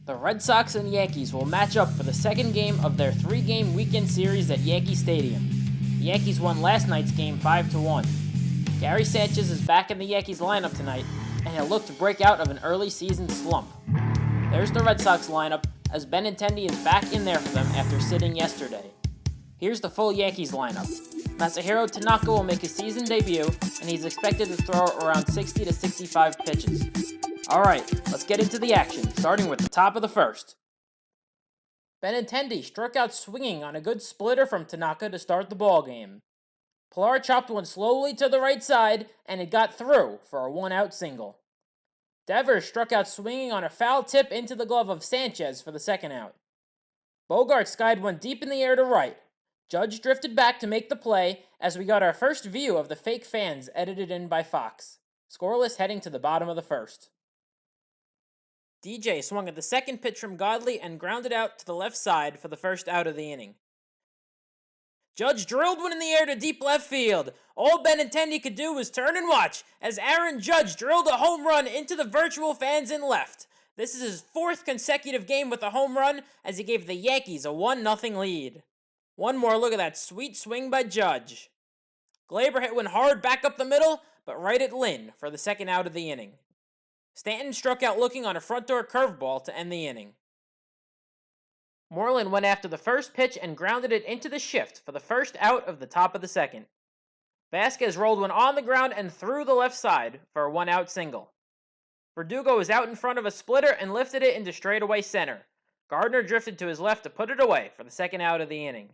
The Red Sox and Yankees will match up for the second game of their three-game weekend series at Yankee Stadium. The Yankees won last night's game 5-1. Gary Sanchez is back in the Yankees lineup tonight, and he'll look to break out of an early season slump. There's the Red Sox lineup, as Benintendi is back in there for them after sitting yesterday. Here's the full Yankees lineup. Masahiro Tanaka will make his season debut, and he's expected to throw around 60 to 65 pitches. Alright, let's get into the action, starting with the top of the first. Benintendi struck out swinging on a good splitter from Tanaka to start the ballgame. Pilar chopped one slowly to the right side, and it got through for a one-out single. Devers struck out swinging on a foul tip into the glove of Sanchez for the second out. Bogart skied one deep in the air to right. Judge drifted back to make the play as we got our first view of the fake fans edited in by Fox. Scoreless heading to the bottom of the first. DJ swung at the second pitch from Godley and grounded out to the left side for the first out of the inning. Judge drilled one in the air to deep left field. All Benintendi could do was turn and watch as Aaron Judge drilled a home run into the virtual fans in left. This is his fourth consecutive game with a home run as he gave the Yankees a 1-0 lead. One more look at that sweet swing by Judge. Gleyber hit one hard back up the middle, but right at Lynn for the second out of the inning. Stanton struck out looking on a front door curveball to end the inning. Moreland went after the first pitch and grounded it into the shift for the first out of the top of the second. Vasquez rolled one on the ground and through the left side for a one-out single. Verdugo was out in front of a splitter and lifted it into straightaway center. Gardner drifted to his left to put it away for the second out of the inning.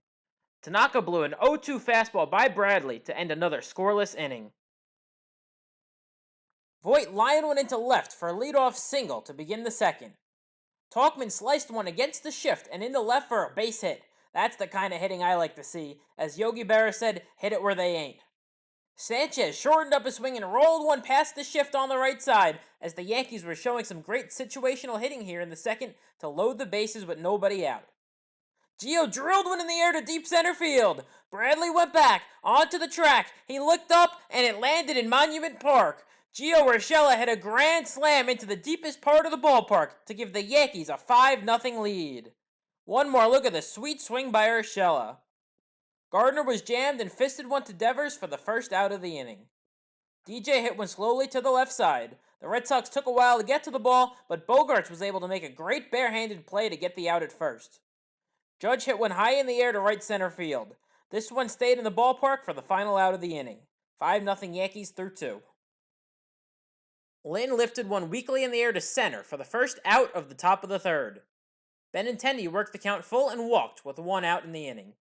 Tanaka blew an 0-2 fastball by Bradley to end another scoreless inning. Voit lined one into left for a leadoff single to begin the second. Talkman sliced one against the shift and into left for a base hit. That's the kind of hitting I like to see. As Yogi Berra said, hit it where they ain't. Sanchez shortened up his swing and rolled one past the shift on the right side as the Yankees were showing some great situational hitting here in the second to load the bases with nobody out. Gio drilled one in the air to deep center field. Bradley went back onto the track. He looked up and it landed in Monument Park. Gio Urshela hit a grand slam into the deepest part of the ballpark to give the Yankees a 5-0 lead. One more look at the sweet swing by Urshela. Gardner was jammed and fisted one to Devers for the first out of the inning. DJ hit one slowly to the left side. The Red Sox took a while to get to the ball, but Bogaerts was able to make a great barehanded play to get the out at first. Judge hit one high in the air to right center field. This one stayed in the ballpark for the final out of the inning. 5-0 Yankees through 2. Lynn lifted one weakly in the air to center for the first out of the top of the third. Benintendi worked the count full and walked with one out in the inning.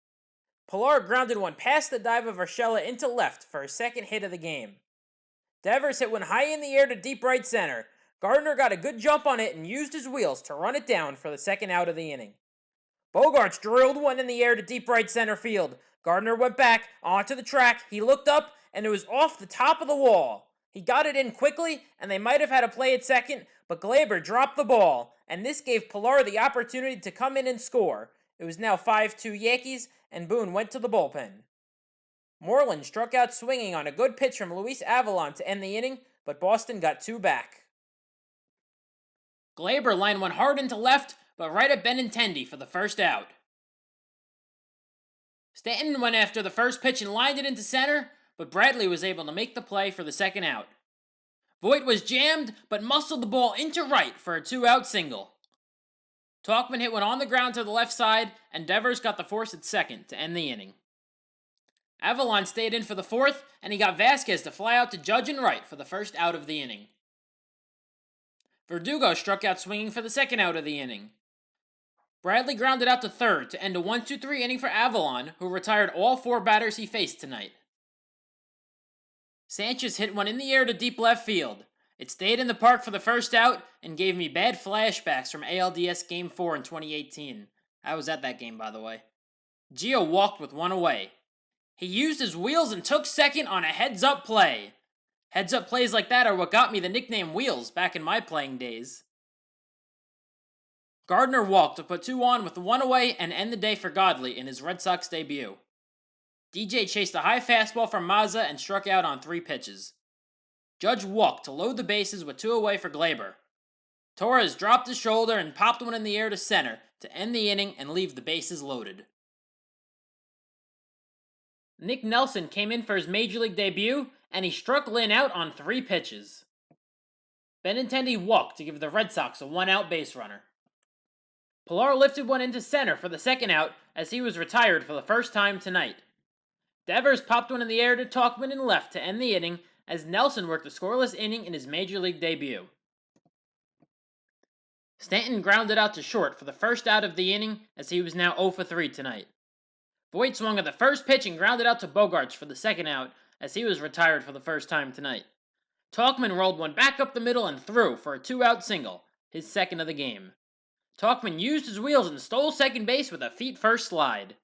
Pilar grounded one past the dive of Urshela into left for his second hit of the game. Devers hit one high in the air to deep right center. Gardner got a good jump on it and used his wheels to run it down for the second out of the inning. Bogaerts drilled one in the air to deep right center field. Gardner went back onto the track. He looked up and it was off the top of the wall. He got it in quickly, and they might have had a play at second, but Gleyber dropped the ball, and this gave Pilar the opportunity to come in and score. It was now 5-2 Yankees, and Boone went to the bullpen. Moreland struck out swinging on a good pitch from Luis Avalon to end the inning, but Boston got two back. Gleyber lined one hard into left, but right at Benintendi for the first out. Stanton went after the first pitch and lined it into center, but Bradley was able to make the play for the second out. Voit was jammed, but muscled the ball into right for a 2-out single. Talkman hit one on the ground to the left side, and Devers got the force at second to end the inning. Avalon stayed in for the fourth, and he got Vasquez to fly out to Judge and right for the first out of the inning. Verdugo struck out swinging for the second out of the inning. Bradley grounded out to third to end a 1-2-3 inning for Avalon, who retired all four batters he faced tonight. Sanchez hit one in the air to deep left field. It stayed in the park for the first out and gave me bad flashbacks from ALDS Game 4 in 2018. I was at that game, by the way. Gio walked with one away. He used his wheels and took second on a heads-up play. Heads-up plays like that are what got me the nickname Wheels back in my playing days. Gardner walked to put two on with one away and end the day for Godley in his Red Sox debut. DJ chased a high fastball from Mazza and struck out on 3 pitches. Judge walked to load the bases with 2 away for Gleyber. Torres dropped his shoulder and popped one in the air to center to end the inning and leave the bases loaded. Nick Nelson came in for his Major League debut, and he struck Lynn out on 3 pitches. Benintendi walked to give the Red Sox a 1-out base runner. Pilar lifted one into center for the 2nd out as he was retired for the first time tonight. Devers popped one in the air to Tauchman in left to end the inning as Nelson worked a scoreless inning in his Major League debut. Stanton grounded out to short for the 1st out of the inning as he was now 0 for 3 tonight. Voit swung at the first pitch and grounded out to Bogaerts for the 2nd out as he was retired for the first time tonight. Tauchman rolled one back up the middle and threw for a 2-out single, his 2nd of the game. Tauchman used his wheels and stole second base with a feet-first slide.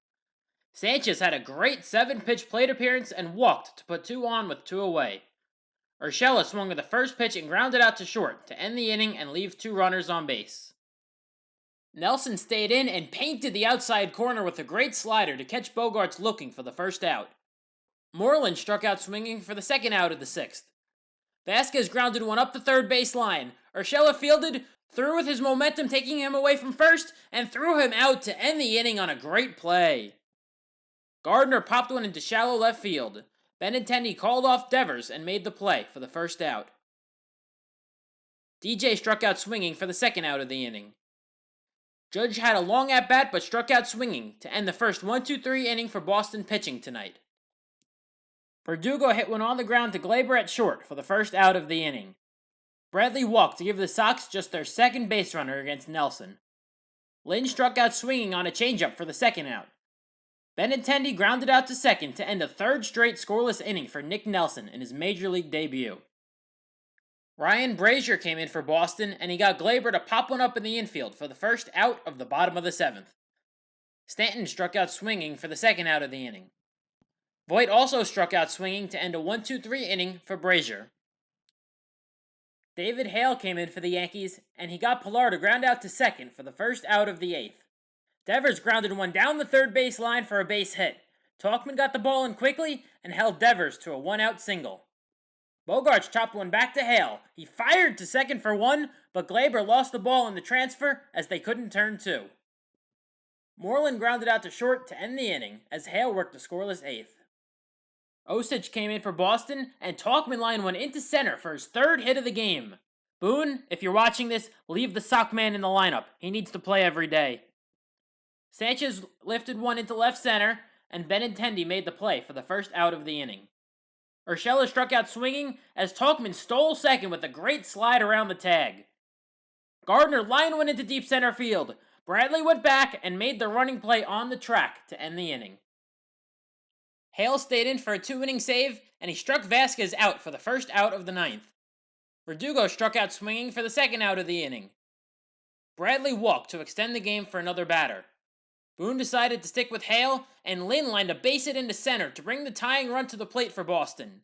Sanchez had a great 7-pitch plate appearance and walked to put 2 on with 2 away. Urshela swung at the first pitch and grounded out to short to end the inning and leave 2 runners on base. Nelson stayed in and painted the outside corner with a great slider to catch Bogaerts looking for the 1st out. Moreland struck out swinging for the 2nd out of the 6th. Vasquez grounded one up the 3rd base line. Urshela fielded, threw with his momentum taking him away from first, and threw him out to end the inning on a great play. Gardner popped one into shallow left field. Benintendi called off Devers and made the play for the 1st out. DJ struck out swinging for the 2nd out of the inning. Judge had a long at-bat but struck out swinging to end the first 1-2-3 inning for Boston pitching tonight. Verdugo hit one on the ground to Glaber at short for the 1st out of the inning. Bradley walked to give the Sox just their 2nd base runner against Nelson. Lynn struck out swinging on a changeup for the 2nd out. Benintendi grounded out to 2nd to end a 3rd straight scoreless inning for Nick Nelson in his Major League debut. Ryan Brazier came in for Boston, and he got Glaber to pop one up in the infield for the 1st out of the bottom of the 7th. Stanton struck out swinging for the 2nd out of the inning. Voit also struck out swinging to end a 1-2-3 inning for Brazier. David Hale came in for the Yankees, and he got Pilar to ground out to 2nd for the 1st out of the 8th. Devers grounded one down the 3rd base line for a base hit. Tauchman got the ball in quickly and held Devers to a 1-out single. Bogaerts chopped one back to Hale. He fired to 2nd for 1, but Glaber lost the ball in the transfer as they couldn't turn 2. Moreland grounded out to short to end the inning as Hale worked a scoreless 8th. Osich came in for Boston, and Tauchman lined one into center for his 3rd hit of the game. Boone, if you're watching this, leave the sock man in the lineup. He needs to play every day. Sanchez lifted one into left center, and Benintendi made the play for the 1st out of the inning. Urshela struck out swinging as Tauchman stole 2nd with a great slide around the tag. Gardner lined one into deep center field. Bradley went back and made the running play on the track to end the inning. Hale stayed in for a 2-inning save, and he struck Vasquez out for the 1st out of the 9th. Verdugo struck out swinging for the 2nd out of the inning. Bradley walked to extend the game for another batter. Boone decided to stick with Hale, and Lynn lined a base hit into center to bring the tying run to the plate for Boston.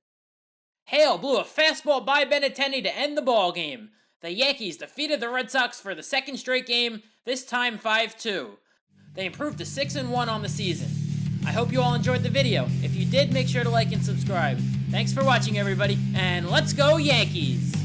Hale blew a fastball by Benintendi to end the ball game. The Yankees defeated the Red Sox for the 2nd straight game, this time 5-2. They improved to 6-1 on the season. I hope you all enjoyed the video. If you did, make sure to like and subscribe. Thanks for watching, everybody, and let's go Yankees!